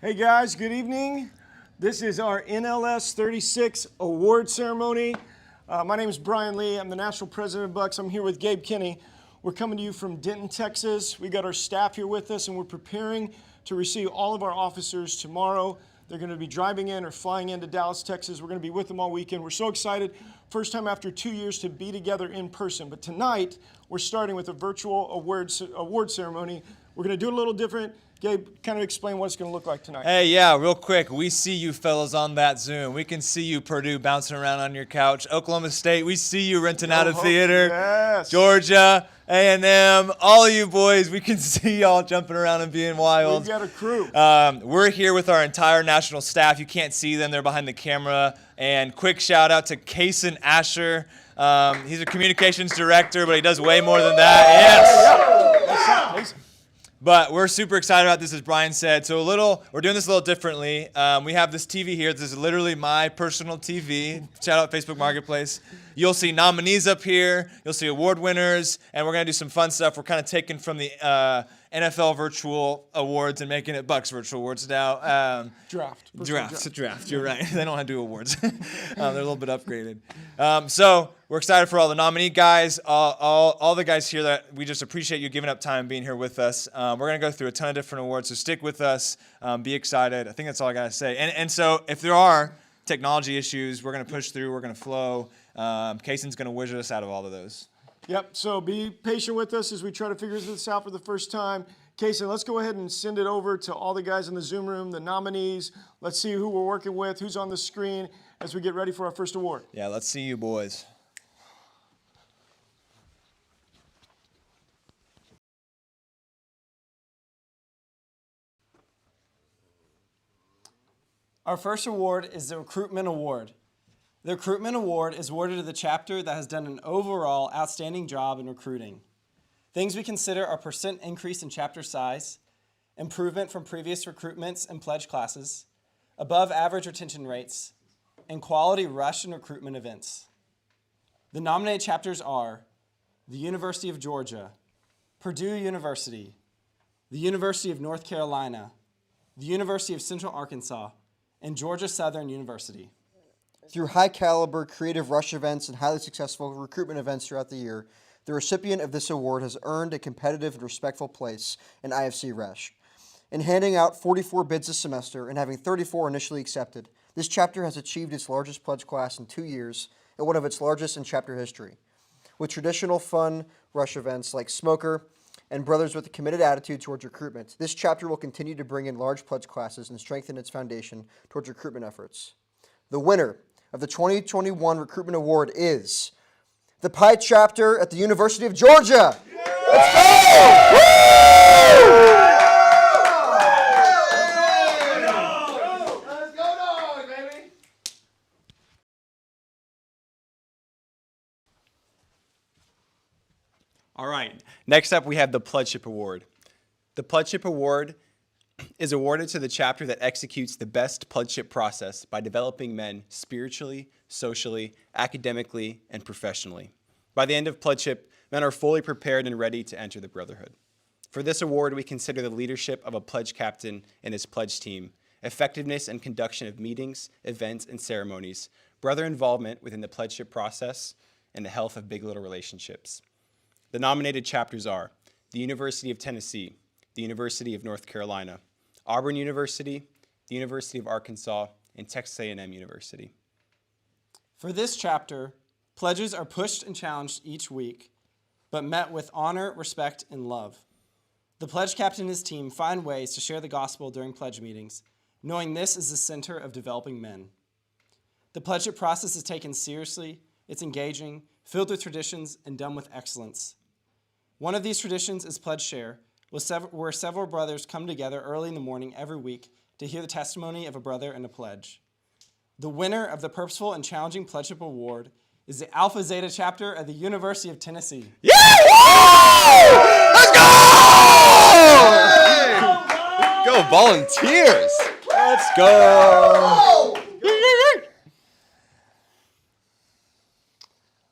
Hey guys, good evening. This is our NLS 36 award ceremony. My name is Brian Lee. I'm the National President of Bucks. I'm here with Gabe Kinney. We're coming to you from Denton, Texas. We got our staff here with us, and we're preparing to receive all of our officers tomorrow. They're going to be driving in or flying into Dallas, Texas. We're going to be with them all weekend. We're so excited. First time after 2 years to be together in person. But tonight, we're starting with a virtual award ceremony. We're going to do it a little different. Gabe, kind of explain what it's going to look like tonight. Hey, yeah, real quick. We see you fellas on that Zoom. We can see you, Purdue, bouncing around on your couch. Oklahoma State, we see you renting out a theater. Yes. Georgia, A&M, all of you boys, we can see y'all jumping around and being wild. We've got a crew. We're here with our entire national staff. You can't see them. They're behind the camera. And quick shout out to Kason Asher. He's a communications director, but he does way more than that. Yes. But we're super excited about this, as Brian said. So we're doing this a little differently. We have this TV here. This is literally my personal TV. Shout out Facebook Marketplace. You'll see nominees up here. You'll see award winners. And we're going to do some fun stuff. We're kind of taking from the NFL Virtual Awards and making it Bucks Virtual Awards now. Draft. You're right. They don't have to do awards. They're a little bit upgraded. So we're excited for all the nominee guys, all the guys here. That we just appreciate you giving up time and being here with us. We're going to go through a ton of different awards, so stick with us. Be excited. I think that's all I got to say. And so if there are technology issues, we're going to push through. We're going to flow. Kason's going to wizard us out of all of those. Yep, so be patient with us as we try to figure this out for the first time. Kason, let's go ahead and send it over to all the guys in the Zoom room, the nominees. Let's see who we're working with, who's on the screen as we get ready for our first award. Yeah, let's see you boys. Our first award is the Recruitment Award. The Recruitment Award is awarded to the chapter that has done an overall outstanding job in recruiting. Things we consider are percent increase in chapter size, improvement from previous recruitments and pledge classes, above average retention rates, and quality rush and recruitment events. The nominated chapters are the University of Georgia, Purdue University, the University of North Carolina, the University of Central Arkansas, and Georgia Southern University. Through high-caliber creative rush events and highly successful recruitment events throughout the year, the recipient of this award has earned a competitive and respectful place in IFC Rush. In handing out 44 bids this semester and having 34 initially accepted, this chapter has achieved its largest pledge class in 2 years and one of its largest in chapter history. With traditional fun rush events like Smoker and Brothers with a committed attitude towards recruitment, this chapter will continue to bring in large pledge classes and strengthen its foundation towards recruitment efforts. The winner of the 2021 Recruitment Award is the Pi chapter at the University of Georgia. Let's go! Let's go, dog, baby! All right. Next up, we have the Pledgeship Award. The Pledgeship Award is awarded to the chapter that executes the best pledgeship process by developing men spiritually, socially, academically, and professionally. By the end of pledgeship, men are fully prepared and ready to enter the brotherhood. For this award, we consider the leadership of a pledge captain and his pledge team, effectiveness and conduction of meetings, events, and ceremonies, brother involvement within the pledgeship process, and the health of Big Little relationships. The nominated chapters are the University of Tennessee, the University of North Carolina, Auburn University, the University of Arkansas, and Texas A&M University. For this chapter, pledges are pushed and challenged each week, but met with honor, respect, and love. The pledge captain and his team find ways to share the gospel during pledge meetings, knowing this is the center of developing men. The pledgeship process is taken seriously, it's engaging, filled with traditions, and done with excellence. One of these traditions is Pledge Share, where several brothers come together early in the morning every week to hear the testimony of a brother and a pledge. The winner of the Purposeful and Challenging Pledgeship Award is the Alpha Zeta chapter at the University of Tennessee. Yeah! Let's go! Go Volunteers! Let's go!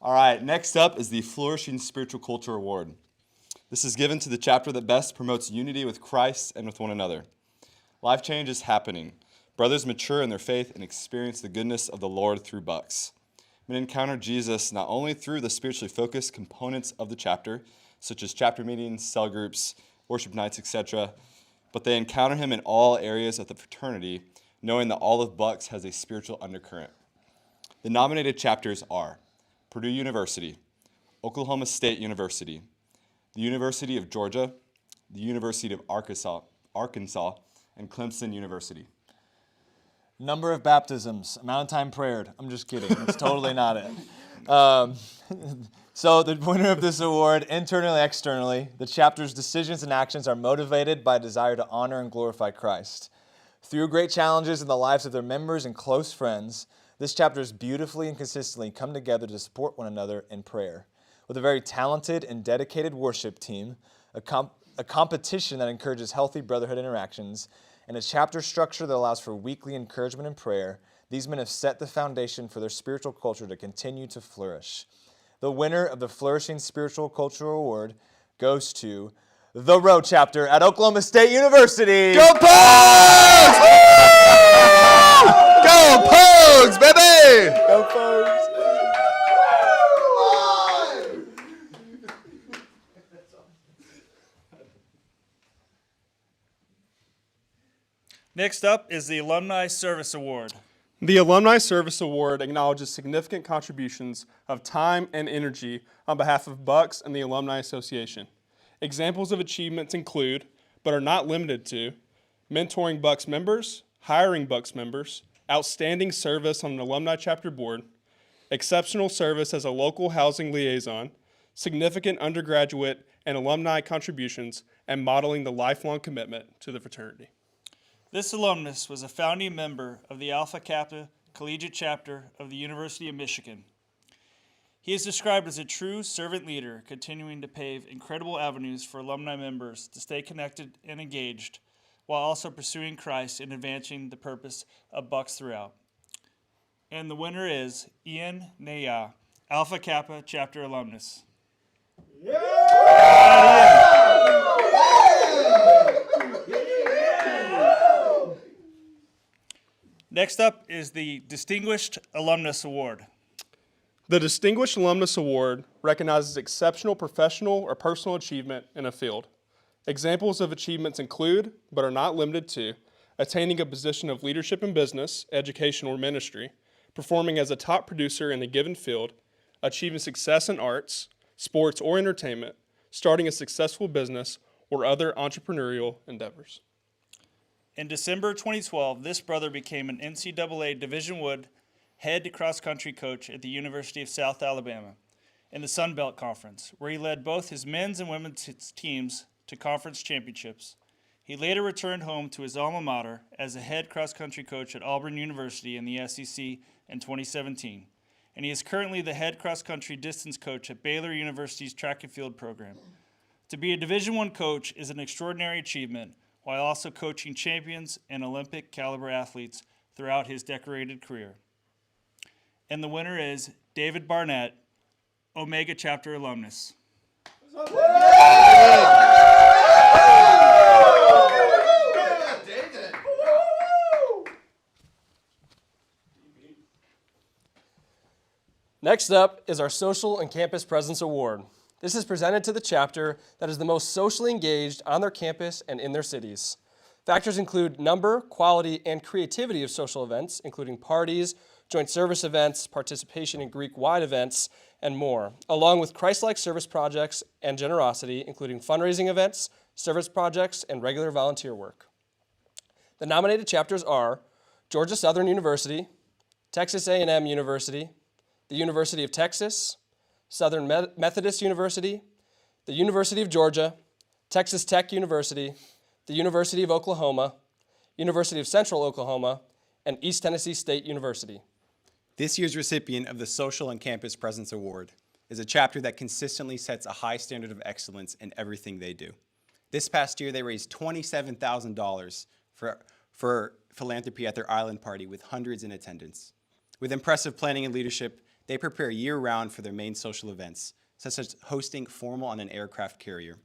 All right, next up is the Flourishing Spiritual Culture Award. This is given to the chapter that best promotes unity with Christ and with one another. Life change is happening. Brothers mature in their faith and experience the goodness of the Lord through Bucks. Men encounter Jesus not only through the spiritually focused components of the chapter, such as chapter meetings, cell groups, worship nights, etc., but they encounter him in all areas of the fraternity, knowing that all of Bucks has a spiritual undercurrent. The nominated chapters are Purdue University, Oklahoma State University, the University of Georgia, the University of Arkansas, and Clemson University. Number of baptisms, amount of time prayed. I'm just kidding. That's totally not it. So the winner of this award, internally and externally, the chapter's decisions and actions are motivated by a desire to honor and glorify Christ. Through great challenges in the lives of their members and close friends, this chapter has beautifully and consistently come together to support one another in prayer. With a very talented and dedicated worship team, a competition that encourages healthy brotherhood interactions, and a chapter structure that allows for weekly encouragement and prayer, these men have set the foundation for their spiritual culture to continue to flourish. The winner of the Flourishing Spiritual Cultural Award goes to the Row Chapter at Oklahoma State University. Go Pogues! Go Pogues, baby! Go Pogues! Next up is the Alumni Service Award. The Alumni Service Award acknowledges significant contributions of time and energy on behalf of Bucks and the Alumni Association. Examples of achievements include, but are not limited to, mentoring Bucks members, hiring Bucks members, outstanding service on an alumni chapter board, exceptional service as a local housing liaison, significant undergraduate and alumni contributions, and modeling the lifelong commitment to the fraternity. This alumnus was a founding member of the Alpha Kappa Collegiate Chapter of the University of Michigan. He is described as a true servant leader, continuing to pave incredible avenues for alumni members to stay connected and engaged, while also pursuing Christ and advancing the purpose of Bucks throughout. And the winner is Ian Naya, Alpha Kappa Chapter alumnus. Next up is the Distinguished Alumnus Award. The Distinguished Alumnus Award recognizes exceptional professional or personal achievement in a field. Examples of achievements include, but are not limited to, attaining a position of leadership in business, education, or ministry, performing as a top producer in a given field, achieving success in arts, sports, or entertainment, starting a successful business, or other entrepreneurial endeavors. In December 2012, this brother became an NCAA Division I head cross-country coach at the University of South Alabama in the Sun Belt Conference, where he led both his men's and women's teams to conference championships. He later returned home to his alma mater as a head cross-country coach at Auburn University in the SEC in 2017, and he is currently the head cross-country distance coach at Baylor University's track and field program. To be a Division I coach is an extraordinary achievement, while also coaching champions and Olympic caliber athletes throughout his decorated career. And the winner is David Barnett, Omega Chapter alumnus. Next up is our Social and Campus Presence Award. This is presented to the chapter that is the most socially engaged on their campus and in their cities. Factors include number, quality, and creativity of social events, including parties, joint service events, participation in Greek-wide events, and more, along with Christ-like service projects and generosity, including fundraising events, service projects, and regular volunteer work. The nominated chapters are Georgia Southern University, Texas A&M University, the University of Texas, Southern Methodist University, the University of Georgia, Texas Tech University, the University of Oklahoma, University of Central Oklahoma, and East Tennessee State University. This year's recipient of the Social and Campus Presence Award is a chapter that consistently sets a high standard of excellence in everything they do. This past year, they raised $27,000 for philanthropy at their island party with hundreds in attendance. With impressive planning and leadership, they prepare year-round for their main social events, such as hosting formal on an aircraft carrier.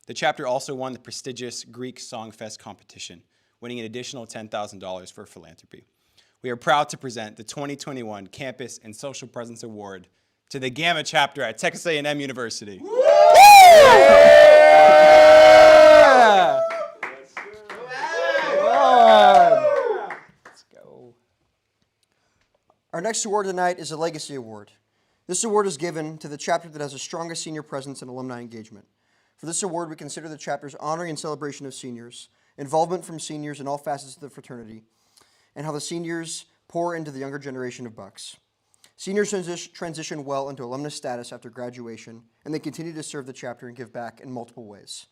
The chapter also won the prestigious Greek Songfest competition, winning an additional $10,000 for philanthropy. We are proud to present the 2021 Campus and Social Presence Award to the Gamma chapter at Texas A&M University. Let's go. Our next award tonight is a Legacy Award. This award is given to the chapter that has the strongest senior presence and alumni engagement. For this award, we consider the chapter's honoring and celebration of seniors, involvement from seniors in all facets of the fraternity, and how the seniors pour into the younger generation of Bucks. Seniors transition well into alumnus status after graduation, and they continue to serve the chapter and give back in multiple ways.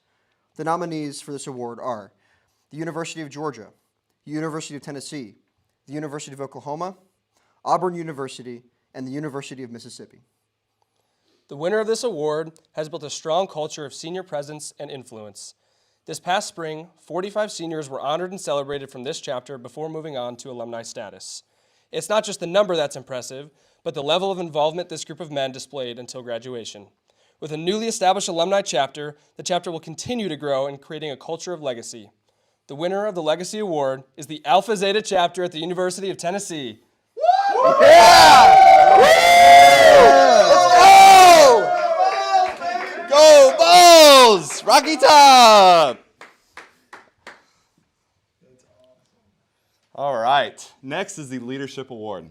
The nominees for this award are the University of Georgia, the University of Tennessee, the University of Oklahoma, Auburn University, and the University of Mississippi. The winner of this award has built a strong culture of senior presence and influence. This past spring, 45 seniors were honored and celebrated from this chapter before moving on to alumni status. It's not just the number that's impressive, but the level of involvement this group of men displayed until graduation. With a newly established alumni chapter, the chapter will continue to grow in creating a culture of legacy. The winner of the Legacy Award is the Alpha Zeta chapter at the University of Tennessee. Go Bulls! Rocky Top! All right, next is the Leadership Award.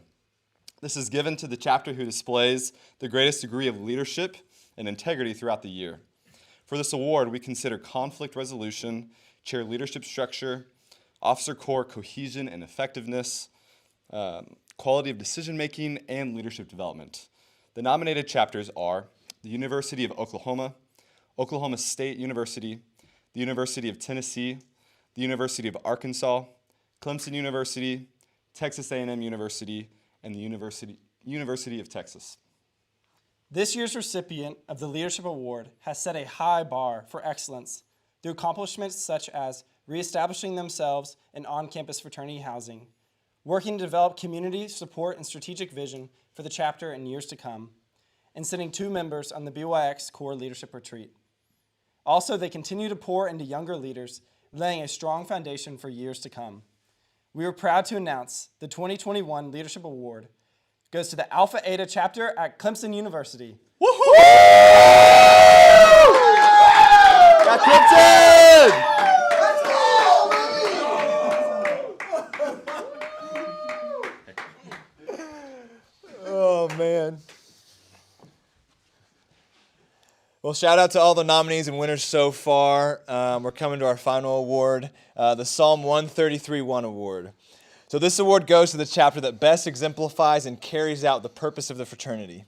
This is given to the chapter who displays the greatest degree of leadership and integrity throughout the year. For this award, we consider conflict resolution, chair leadership structure, officer corps cohesion and effectiveness, quality of decision-making, and leadership development. The nominated chapters are the University of Oklahoma, Oklahoma State University, the University of Tennessee, the University of Arkansas, Clemson University, Texas A&M University, and the University of Texas. This year's recipient of the Leadership Award has set a high bar for excellence through accomplishments such as reestablishing themselves in on-campus fraternity housing, working to develop community support and strategic vision for the chapter in years to come, and sending 2 members on the BYX Core Leadership Retreat. Also, they continue to pour into younger leaders, laying a strong foundation for years to come. We are proud to announce the 2021 Leadership Award goes to the Alpha Eta chapter at Clemson University. Woohoo! Got Clemson! Oh, man. Well, shout out to all the nominees and winners so far. We're coming to our final award, the Psalm 133-1 Award. So this award goes to the chapter that best exemplifies and carries out the purpose of the fraternity.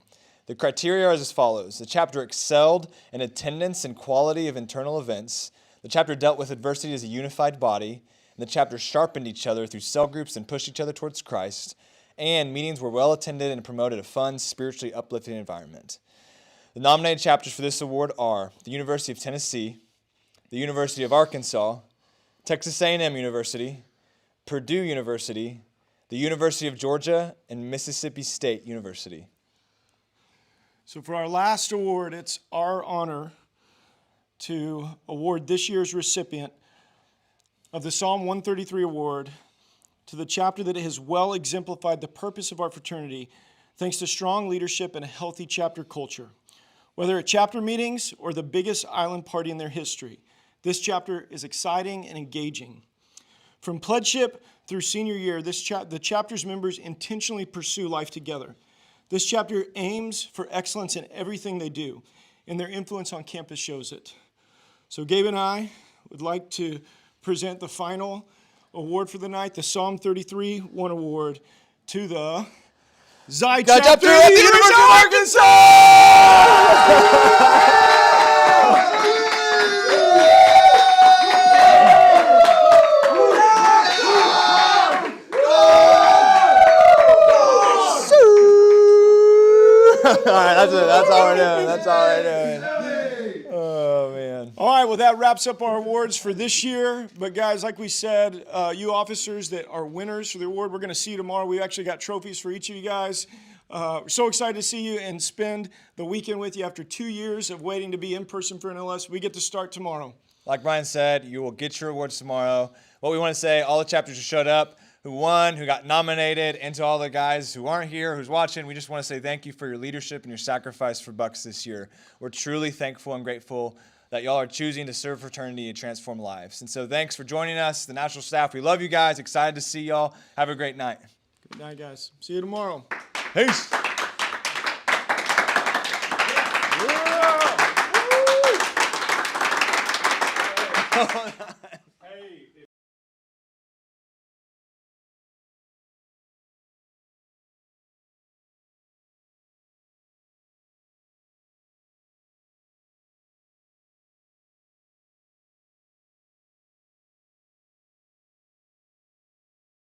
The criteria are as follows. The chapter excelled in attendance and quality of internal events. The chapter dealt with adversity as a unified body. And the chapter sharpened each other through cell groups and pushed each other towards Christ. And meetings were well attended and promoted a fun, spiritually uplifting environment. The nominated chapters for this award are the University of Tennessee, the University of Arkansas, Texas A&M University, Purdue University, the University of Georgia, and Mississippi State University. So for our last award, it's our honor to award this year's recipient of the Psalm 133 Award to the chapter that has well exemplified the purpose of our fraternity, thanks to strong leadership and a healthy chapter culture. Whether at chapter meetings or the biggest island party in their history, this chapter is exciting and engaging. From Pledgeship through senior year, the chapter's members intentionally pursue life together. This chapter aims for excellence in everything they do, and their influence on campus shows it. So Gabe and I would like to present the final award for the night, the Psalm 33-1 Award, to the Xi chapter of the University of Arkansas! All right, that's all we're doing. That's all we're doing. Oh, man. All right, well, that wraps up our awards for this year. But, guys, like we said, you officers that are winners for the award, we're going to see you tomorrow. We actually got trophies for each of you guys. We're so excited to see you and spend the weekend with you after 2 years of waiting to be in person for NLS. We get to start tomorrow. Like Brian said, you will get your awards tomorrow. What we want to say, all the chapters who showed up, who won, who got nominated, and to all the guys who aren't here, who's watching, we just want to say thank you for your leadership and your sacrifice for Bucks this year. We're truly thankful and grateful that y'all are choosing to serve fraternity and transform lives. And so thanks for joining us, the national staff. We love you guys. Excited to see y'all. Have a great night. Good night, guys. See you tomorrow. Peace. Yeah.